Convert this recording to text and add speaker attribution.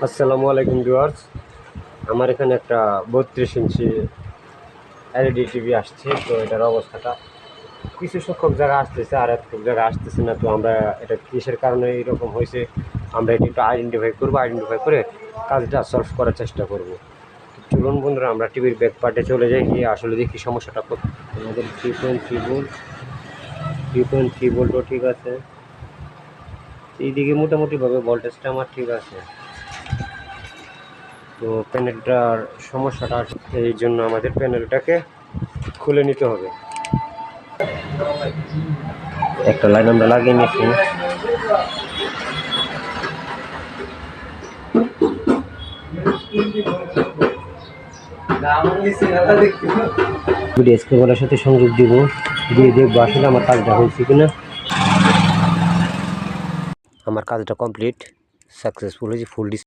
Speaker 1: আসসালামু আলাইকুম ভিউয়ার্স। আমার এখানে একটা 32 ইঞ্চি এলইডি টিভি আসছে। তো এটার অবস্থাটা কিছু সংখ্যক জায়গা আসতেছে আর এক জায়গা আসতেছে না। তো আমরা এটা কিসের কারণে এরকম হয়েছে আমরা এটা একটু আইডেন্টিফাই করে কাজটা সলভ করার চেষ্টা করব। চলুন বন্ধুরা, আমরা টিভির ব্যাক পার্টে চলে যাই, গিয়ে আসলে দেখি সমস্যাটা কোথায়। আমাদের 3.3 ভোল্টও ঠিক আছে, এইদিকে মোটামুটিভাবে ভোল্টেজটা আমার ঠিক আছে। তো প্যানেলটার সমস্যাটা এই জন্য আমাদের প্যানেলটাকে খুলে নিতে হবে। একটা লাইন আমরা লাগিয়ে নিয়েছি। কেবলের সাথে সংযোগ দিয়ে দেখবো আসলে আমার কাজটা হয়েছে কিনা। আমার কাজটা কমপ্লিট, সাকসেসফুল হয়েছে। ফুল